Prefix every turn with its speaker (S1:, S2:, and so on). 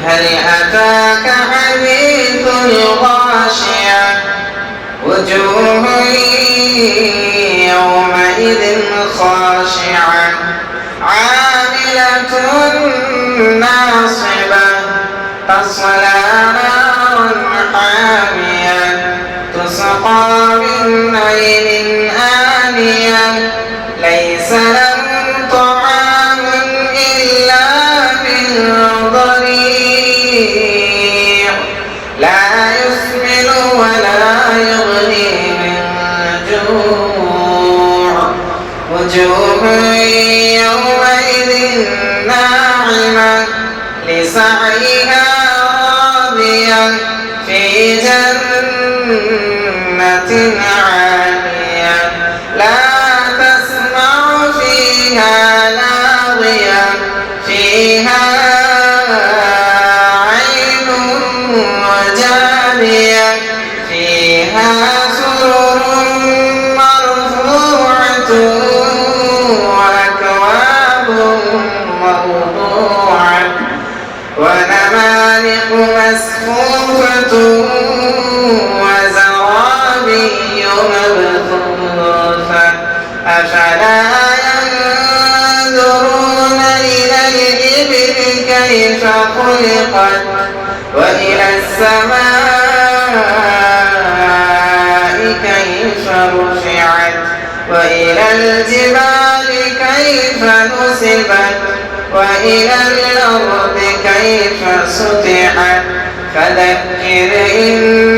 S1: هل أتاك حديث الغاشية وجوه يومئذ خاشعة عاملة ناصبة تصلى نارا حامية تسقى من عين آنية ليس لهم طعام إلا من ضريع لا يسمن ولا يغني من جوع وجوه يومئذ ناعمة لسعيها راضية في جنة عالية لا تسمع فيها لاغية فيها عين وجارية فيها سرر مرفوعة وأكواب موضوعة ونمارق مصفوفة وزرابي مبثوثة أفلا ينظرون إلى الإبل كيف خلقت وإلى السماء كيف رفعت وإلى الجبال كيف نصبت وإلى الأرض كيف سطحت فذكر إن